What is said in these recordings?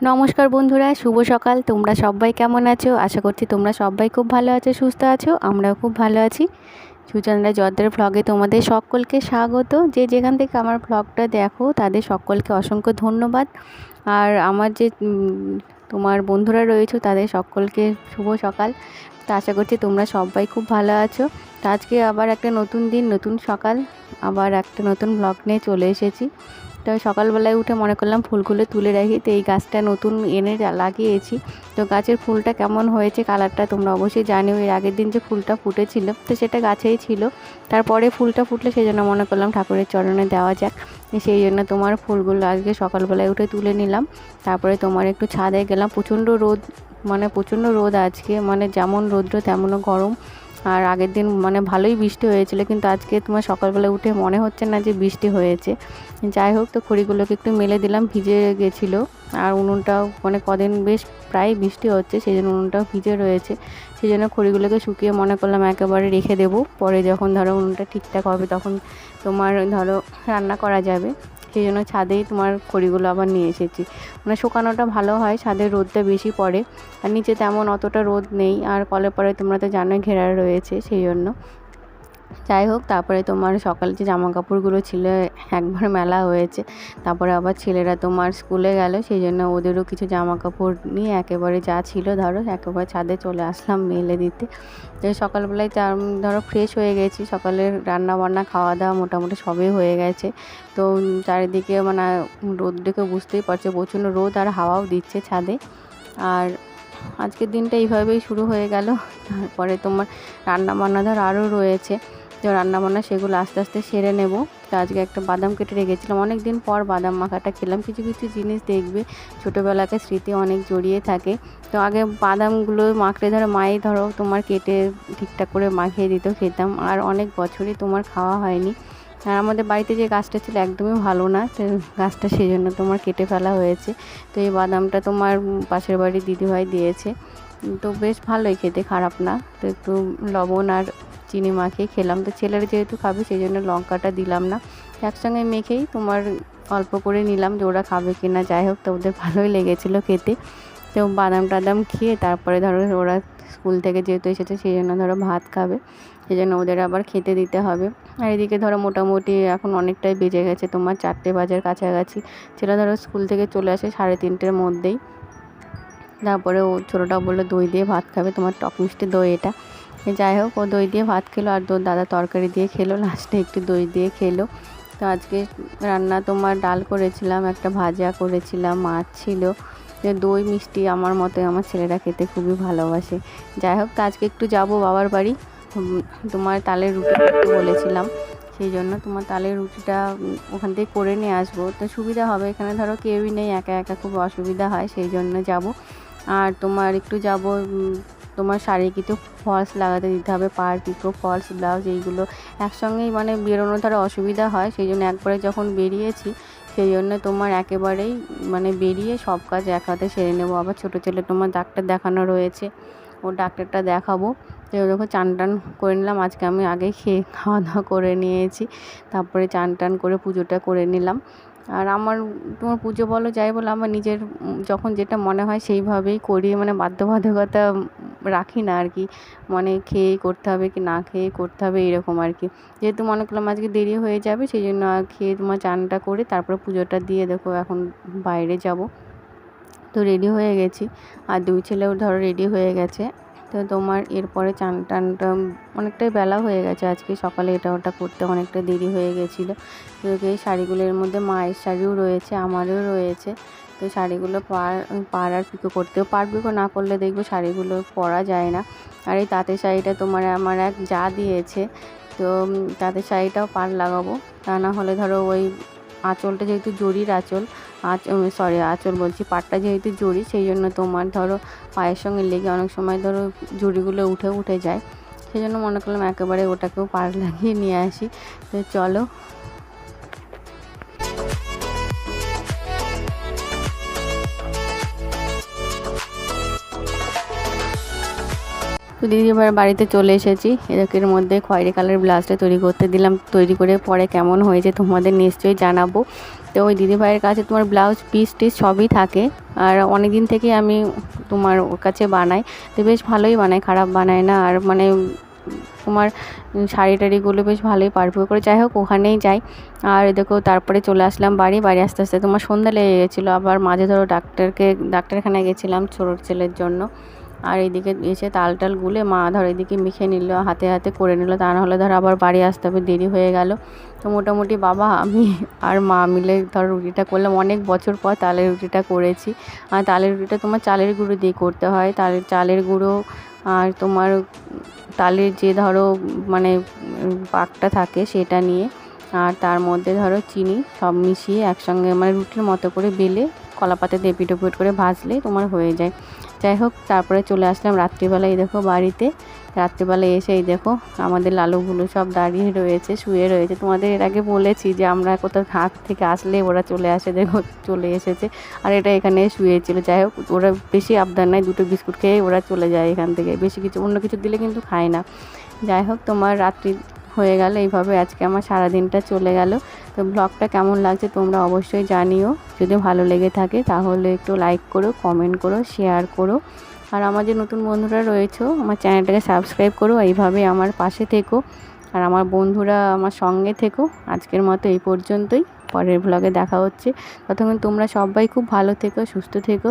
নমস্কার বন্ধুরা, শুভ সকাল। তোমরা সবাই কেমন আছো? আশা করছি তোমরা সবাই খুব ভালো আছো, সুস্থ আছো। আমরাও খুব ভালো আছি। সুচন্দ্রা জর্দার ভ্লগে তোমাদের সকলকে স্বাগত। যে যেখান থেকে আমার ভ্লগটা দেখো তাদের সকলকে অসংখ্য ধন্যবাদ। আর আমার যে তোমার বন্ধুরা রয়েছে তাদের সকলকে শুভ সকাল। তো আশা করছি তোমরা সবাই খুব ভালো আছো। তো আজকে আবার একটা নতুন দিন, নতুন সকাল, আবার একটা নতুন ভ্লগ নিয়ে চলে এসেছি। তো সকালবেলায় উঠে মনে করলাম ফুলগুলো তুলে রাখি। তো এই গাছটা নতুন এনে লাগিয়েছি। তো গাছের ফুলটা কেমন হয়েছে, কালারটা তোমরা অবশ্যই জানিও। এর আগের দিন যে ফুলটা ফুটেছিল তো সেটা গাছেই ছিল, তারপরে ফুলটা ফুটলে সেই জন্য মনে করলাম ঠাকুরের চরণে দেওয়া যাক। সেই জন্য তোমার ফুলগুলো আজকে সকালবেলায় উঠে তুলে নিলাম। তারপরে তোমার একটু ছাদে গেলাম। প্রচণ্ড রোদ, প্রচণ্ড রোদ আজকে, যেমন রৌদ্র তেমনও গরম। আর আগের দিন ভালোই বৃষ্টি হয়েছিল, কিন্তু আজকে তোমার সকালবেলা উঠে মনে হচ্ছে না যে বৃষ্টি হয়েছে। যাই হোক, তো খড়িগুলোকে একটু মেলে দিলাম, ভিজে গেছিলো। আর উনুনটাও কদিন বেশ প্রায় বৃষ্টি হচ্ছে, সেই জন্য উনুনটাও ভিজে রয়েছে। সেই জন্য খড়িগুলোকে শুকিয়ে মনে করলাম একেবারে রেখে দেবো, পরে যখন ধরো উনুনটা ঠিকঠাক হবে তখন তোমার ধরো রান্না করা যাবে। সেই জন্য ছাদেই তোমার খড়িগুলো আবার নিয়ে এসেছি। শুকানোটা ভালো হয়, ছাদে রোদটা বেশি পড়ে, আর নিচে তেমন অতটা রোদ নেই। আর কলে পরে তোমরা তো জানোই ঘেরা রয়েছে, সেই জন্য। যাই হোক, তারপরে তোমার সকালে যে জামা কাপড়গুলো ছিল একবার মেলা হয়েছে। তারপরে আবার ছেলেরা তোমার স্কুলে গেল, সেই জন্য ওদেরও কিছু জামা কাপড় নিয়ে একেবারে যা ছিল ধরো একেবারে ছাদে চলে আসলাম মেলে দিতে। তো সকালবেলায় ধরো ফ্রেশ হয়ে গেছি, সকালের রান্না বান্না খাওয়া দাওয়া মোটামুটি সবই হয়ে গেছে। তো চারিদিকে রোদ দেখে বুঝতেই পারছো প্রচণ্ড রোদ, আর হাওয়াও দিচ্ছে ছাদে। আর আজকের দিনটা এইভাবেই শুরু হয়ে গেল। তারপরে তোমার রান্না বান্না ধর আরও রয়েছে, তো রান্নাবান্না সেগুলো আস্তে আস্তে সেরে নেব। তো আজকে একটা বাদাম কেটে রেখেছিলাম, অনেক দিন পর বাদাম মাখাটা খেলাম। কিছু কিছু জিনিস দেখবে ছোটোবেলাকে স্মৃতি অনেক জড়িয়ে থাকে। তো আগে বাদামগুলো মাখলে ধরো মাই ধরো তোমার কেটে ঠিকঠাক করে মাখিয়ে দিত, খেতাম। আর অনেক বছরই তোমার খাওয়া হয়নি। আর আমাদের বাড়িতে যে গাছটা ছিল একদমই ভালো না, তো গাছটা সেই জন্য তোমার কেটে ফেলা হয়েছে। তো এই বাদামটা তোমার পাশের বাড়ির দিদিভাই দিয়েছে, তো বেশ ভালোই খেতে, খারাপ না। তো একটু লবণ আর চিনি মাখিয়ে খেলাম। তো ছেলেরা যেহেতু খাবে সেই জন্য লঙ্কাটা দিলাম না, একসঙ্গে মেখেই তোমার অল্প করে নিলাম যে ওরা খাবে কিনা। যাই হোক, তো ওদের ভালোই লেগেছিলো খেতে। তো বাদাম টাদাম খেয়ে তারপরে ধরো ওরা স্কুল থেকে যেহেতু এসেছে সেই জন্য ধরো ভাত খাবে, সেই জন্য ওদের আবার খেতে দিতে হবে। আর এদিকে ধরো মোটামুটি এখন অনেকটাই বেজে গেছে, তোমার 4টে বাজার কাছাকাছি। ছেলে ধরো স্কুল থেকে চলে আসে 3:30-র মধ্যেই। তারপরে ও ছোটোটা বললো দই দিয়ে ভাত খাবে, তোমার টক মিষ্টি দই এটা। যাই হোক, ও দই দিয়ে ভাত খেলো, আর তোর দাদা তরকারি দিয়ে খেলো, লাস্টে একটু দই দিয়ে খেলো। তো আজকে রান্না তোমার ডাল করেছিলাম, একটা ভাজা করেছিলাম, মাছ ছিল। দই মিষ্টি আমার মতে আমার ছেলেরা খেতে খুবই ভালোবাসে। যাই হোক, তো আজকে একটু যাব বাবার বাড়ি। তোমার তালের রুটি করতে বলেছিলাম, সেই জন্য তোমার তালের রুটিটা ওখান থেকে করে নিয়ে আসবো। তো সুবিধা হবে, এখানে ধরো কেউই নেই, একা একা খুব অসুবিধা হয়, সেই জন্য যাব। আর তোমার একটু যাব তোমার শাড়ি কিছু ফলস লাগাতে দিতে হবে, পার পিকো ফলস ব্লাউজ এইগুলো একসঙ্গেই বেরোনো ধরো অসুবিধা হয়, সেই জন্য একবারে যখন বেরিয়েছি সেই জন্য তোমার একেবারেই বেরিয়ে সব কাজ এক হাতে সেরে নেবো। আবার ছোটো ছেলে তোমার ডাক্তার দেখানো রয়েছে, ও ডাক্তারটা দেখাবো। তো দেখো চান টান করে নিলাম, আজকে আমি আগে খেয়ে খাওয়া দাওয়া করে নিয়েছি, তারপরে চান টান করে পুজোটা করে নিলাম। আর আমার তোমার পুজো বলো যাই বলো, আমার নিজের যখন যেটা মনে হয় সেইভাবেই করি, বাধ্যবাধকতা রাখি না আর কি, খেয়েই করতে হবে কি না খেয়েই করতে হবে এরকম আর কি। যেহেতু মনে করলাম আজকে দেরি হয়ে যাবে, সেই জন্য খেয়ে তোমার চানটা করে তারপরে পুজোটা দিয়ে দেখো এখন বাইরে যাব। তো রেডি হয়ে গেছি, আর দুই ছেলেও ধরো রেডি হয়ে গেছে। তো তোমার এরপরে চান টানটা অনেকটাই বেলা হয়ে গেছে, আজকে সকালে এটা ওটা করতে অনেকটা দেরি হয়ে গেছিলো। তো এই শাড়িগুলোর মধ্যে মায়ের শাড়িও রয়েছে, আমারও রয়েছে। তো শাড়িগুলো পাড় আর পিকো করতেও, পাড় পিকো না করলে দেখবে শাড়িগুলো পরা যায় না। আর এই তাঁতের শাড়িটা তোমার আমার এক যা দিয়েছে, তো তাঁতের শাড়িটাও পাড় লাগাবো। তা না হলে ধরো ওই আঁচলটা যেহেতু জরির আঁচল, আঁচল বলছি, পাটটা যেহেতু জরি, সেই জন্য তোমার ধরো পায়ের সঙ্গে লেগে অনেক সময় ধরো জরিগুলো উঠে যায়। সেই জন্য মনে করলাম একেবারে ওটাকেও পাড় লাগিয়ে নিয়ে আসি। তো চলো। তো দিদিভাইয়ের বাড়িতে চলে এসেছি। এর মধ্যে খয়েরি কালারের ব্লাউজটা তৈরি করতে দিলাম, তৈরি করে পরে কেমন হয়েছে তোমাদের নিশ্চয়ই জানাবো। তো ওই দিদিভাইয়ের কাছে তোমার ব্লাউজ পিস টিস সবই থাকে, আর অনেক দিন থেকে আমি তোমার ওর কাছে বানাই, তো বেশ ভালোই বানায়, খারাপ বানায় না। আর মানে তোমার শাড়ি টাড়িগুলো বেশ ভালোই পারফেক্ট করে। যাই হোক, ওখানেই যাই। আর দেখো তারপরে চলে আসলাম বাড়ি আসতে আসতে তোমার সন্ধ্যা লেগে গেছিলো। আবার মাঝে ধরো ডাক্তারখানায় গেছিলাম ছোটোর ছেলের জন্য। আর এইদিকে এসে তাল টাল গুলে মা ধর এদিকে মেখে নিল, হাতে হাতে করে নিল, তা নাহলে ধর আবার বাড়ি আসতে হবে, দেরি হয়ে গেল। তো মোটামুটি বাবা, আমি আর মা মিলে ধর রুটিটা করলাম। অনেক বছর পর তালের রুটিটা করেছি। আর তালের রুটিটা তোমার চালের গুঁড়ো দিয়ে করতে হয়। চালের গুঁড়ো আর তোমার তালের যে ধরো মানে পাকটা থাকে সেটা নিয়ে, আর তার মধ্যে ধরো চিনি সব মিশিয়ে একসঙ্গে মানে রুটির মতো করে বেলে কলাপাতা দিয়ে এপিট ওপিট করে ভাজলে তোমার হয়ে যায়। যাই হোক, তারপরে চলে আসলাম রাত্রিবেলায়। দেখো বাড়িতে রাত্রিবেলায় এসে এই দেখো আমাদের লালুগুলো সব দাঁড়িয়ে রয়েছে, শুয়ে রয়েছে। তোমাদের এর আগে বলেছি যে আমরা কোথাও হাট থেকে আসলে ওরা চলে আসে, দেখো চলে এসেছে। আর এটা এখানে শুয়েছিল। যাই হোক, ওরা বেশি আবদার নাই, দুটো বিস্কুট খেয়ে ওরা চলে যায় এখান থেকে, বেশি কিছু অন্য কিছু দিলে কিন্তু খায় না। যাই হোক, তোমার রাত্রি হয়ে গেল এইভাবে আজকে আমার সারাদিনটা চলে গেল। তো ব্লগটা কেমন লাগছে তোমরা অবশ্যই জানিও। যদি ভালো লেগে থাকে তাহলে একটু লাইক করো, কমেন্ট করো, শেয়ার করো। আর আমার যে নতুন বন্ধুরা রয়েছে আমার চ্যানেলটাকে সাবস্ক্রাইব করো, এইভাবে আমার পাশে থেকো আর আমার বন্ধুরা আমার সঙ্গে থেকো। আজকের মতো এই পর্যন্তই, পরের ব্লগে দেখা হচ্ছে। ততক্ষণ তোমরা সবাই খুব ভালো থেকো, সুস্থ থেকো।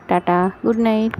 Tata, good night.